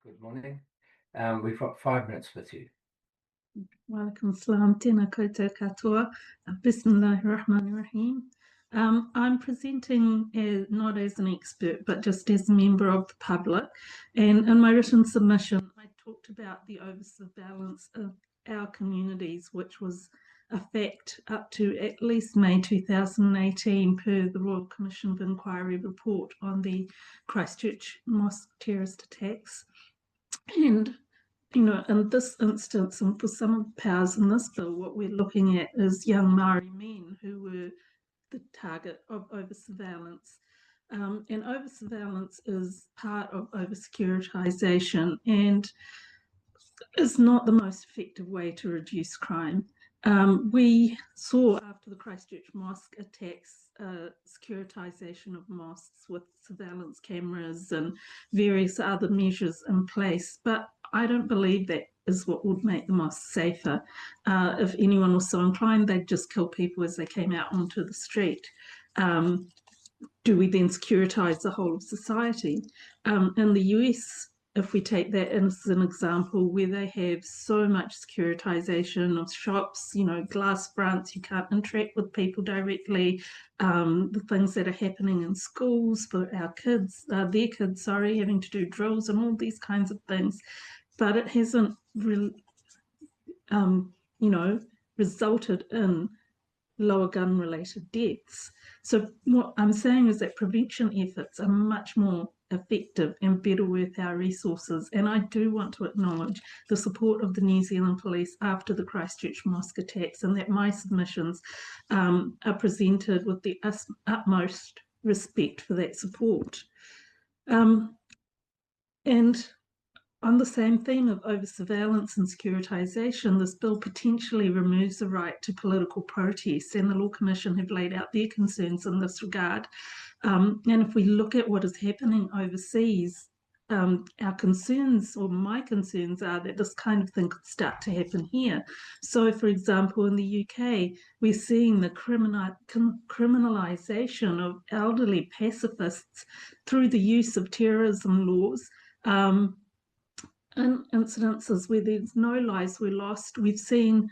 Good morning. We've got 5 minutes with you. Walaikum salam, tēnā koutou katoa. Bismillahirrahmanirrahim. I'm presenting not as an expert, but just as a member of the public. And in my written submission, I talked about the over-surveillance of our communities, which was a fact up to at least May 2018 per the Royal Commission of Inquiry report on the Christchurch mosque terrorist attacks. And in this instance, and for some of the powers in this bill, what we're looking at is young Maori men who were the target of over-surveillance. And over-surveillance is part of over-securitization and is not the most effective way to reduce crime. We saw after the Christchurch mosque attacks securitization of mosques with surveillance cameras and various other measures in place, but I don't believe that is what would make the mosque safer. If anyone was so inclined, they'd just kill people as they came out onto the street. Do we then securitize the whole of society? In the US, if we take that as an example, where they have so much securitization of shops, glass fronts, you can't interact with people directly, the things that are happening in schools for our kids, their kids, having to do drills and all these kinds of things. But it hasn't really, resulted in lower gun-related deaths. So what I'm saying is that prevention efforts are much more effective and better worth our resources. And I do want to acknowledge the support of the New Zealand Police after the Christchurch mosque attacks, and that my submissions are presented with the utmost respect for that support. And on the same theme of over-surveillance and securitization, this bill potentially removes the right to political protest, and the Law Commission have laid out their concerns in this regard. And if we look at what is happening overseas, our concerns, or my concerns, are that this kind of thing could start to happen here. So, for example, in the UK, we're seeing the criminalisation of elderly pacifists through the use of terrorism laws. In incidences where there's no lives were lost, we've seen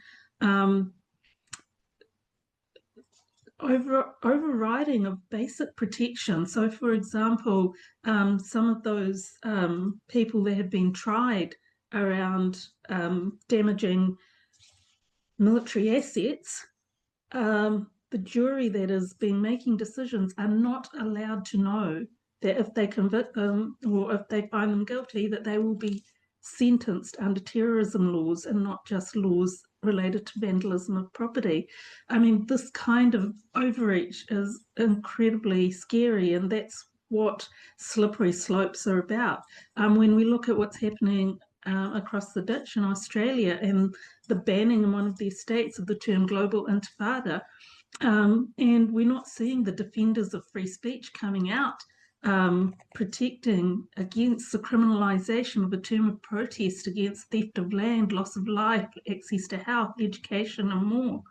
overriding of basic protection. So, for example, some of those people that have been tried around damaging military assets, the jury that has been making decisions are not allowed to know that if they convict them or if they find them guilty, that they will be sentenced under terrorism laws and not just laws related to vandalism of property. I mean, this kind of overreach is incredibly scary, and that's what slippery slopes are about. When we look at what's happening across the ditch in Australia and the banning in one of their states of the term global intifada, and we're not seeing the defenders of free speech coming out protecting against the criminalisation of a term of protest against theft of land, loss of life, access to health, education, and more.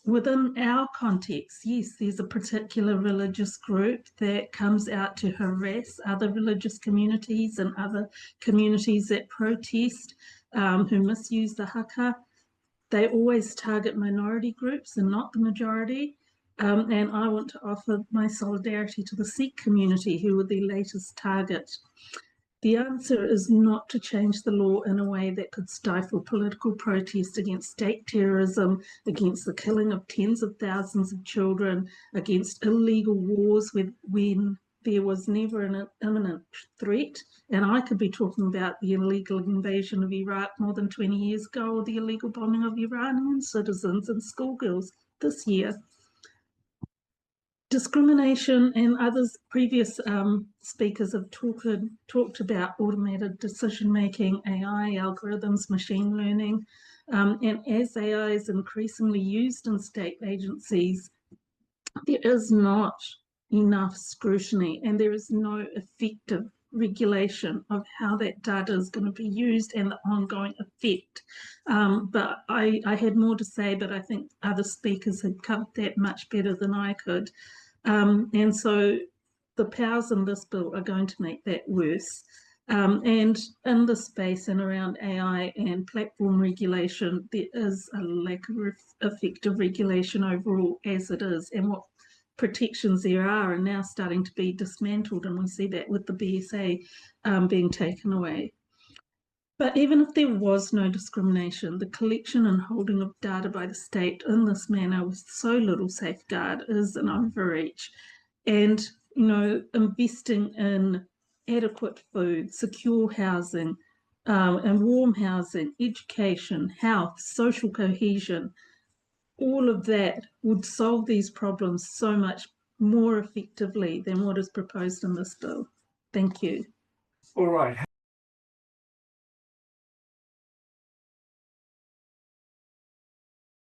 Within our context, yes, there's a particular religious group that comes out to harass other religious communities and other communities that protest, who misuse the haka. They always target minority groups and not the majority. And I want to offer my solidarity to the Sikh community, who were the latest target. The answer is not to change the law in a way that could stifle political protest against state terrorism, against the killing of tens of thousands of children, against illegal wars when there was never an imminent threat. And I could be talking about the illegal invasion of Iraq more than 20 years ago, or the illegal bombing of Iranian citizens and schoolgirls this year. Discrimination, and others, previous speakers have talked about automated decision-making, AI, algorithms, machine learning, and as AI is increasingly used in state agencies, there is not enough scrutiny and there is no effective regulation of how that data is going to be used and the ongoing effect. But I had more to say, but I think other speakers had covered that much better than I could. And so the powers in this bill are going to make that worse. And in the space and around AI and platform regulation, there is a lack of effective regulation overall as it is, and what protections there are now starting to be dismantled, and we see that with the BSA being taken away. But even if there was no discrimination, the collection and holding of data by the state in this manner with so little safeguard is an overreach. And, investing in adequate food, secure housing, and warm housing, education, health, social cohesion, all of that would solve these problems so much more effectively than what is proposed in this bill. Thank you. All right.